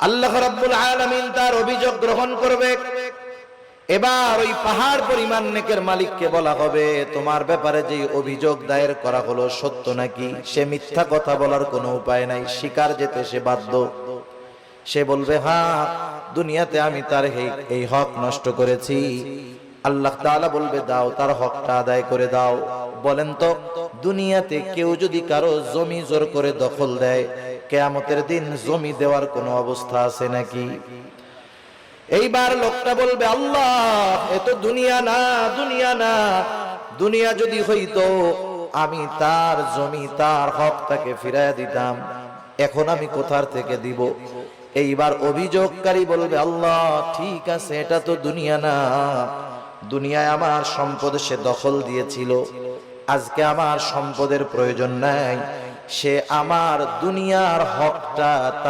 আল্লাহ রাব্বুল আলামিন তার অভিযোগ গ্রহণ করবে। এবার ওই পাহাড় পরিমাণ নেকের মালিককে বলা হবে, তোমার ব্যাপারে যে অভিযোগ দায়ের করা হলো সত্য নাকি? সে মিথ্যা কথা বলার কোনো উপায় নাই, স্বীকার যেতে সে বাধ্য। সে বলবে, হ্যাঁ, দুনিয়াতে আমি তার এই হক নষ্ট করেছি। আল্লাহ তাআলা বলবে, দাও, তার হকটা আদায় করে দাও। বলেন তো, দুনিয়াতে কেউ যদি কারো জমি জোর করে দখল দেয়, কিয়ামতের দিন জমি দেওয়ার কোনো অবস্থা আছে নাকি? এইবার লোকটা বলবে, আল্লাহ, এ তো দুনিয়া না, দুনিয়া না। দুনিয়া যদি হইতো আমি তার জমি, তার হক তাকে ফিরাইয়া দিতাম। এখন আমি কোথার থেকে দিব? এইবার অভিযোগকারী বলবে, আল্লাহ, ঠিক আছে, এটা তো দুনিয়া না। দুনিয়ায় আমার সম্পদ সে দখল দিয়েছিল, আজকে আমার সম্পদের প্রয়োজন নাই, সে আমার দুনিয়ার হকটা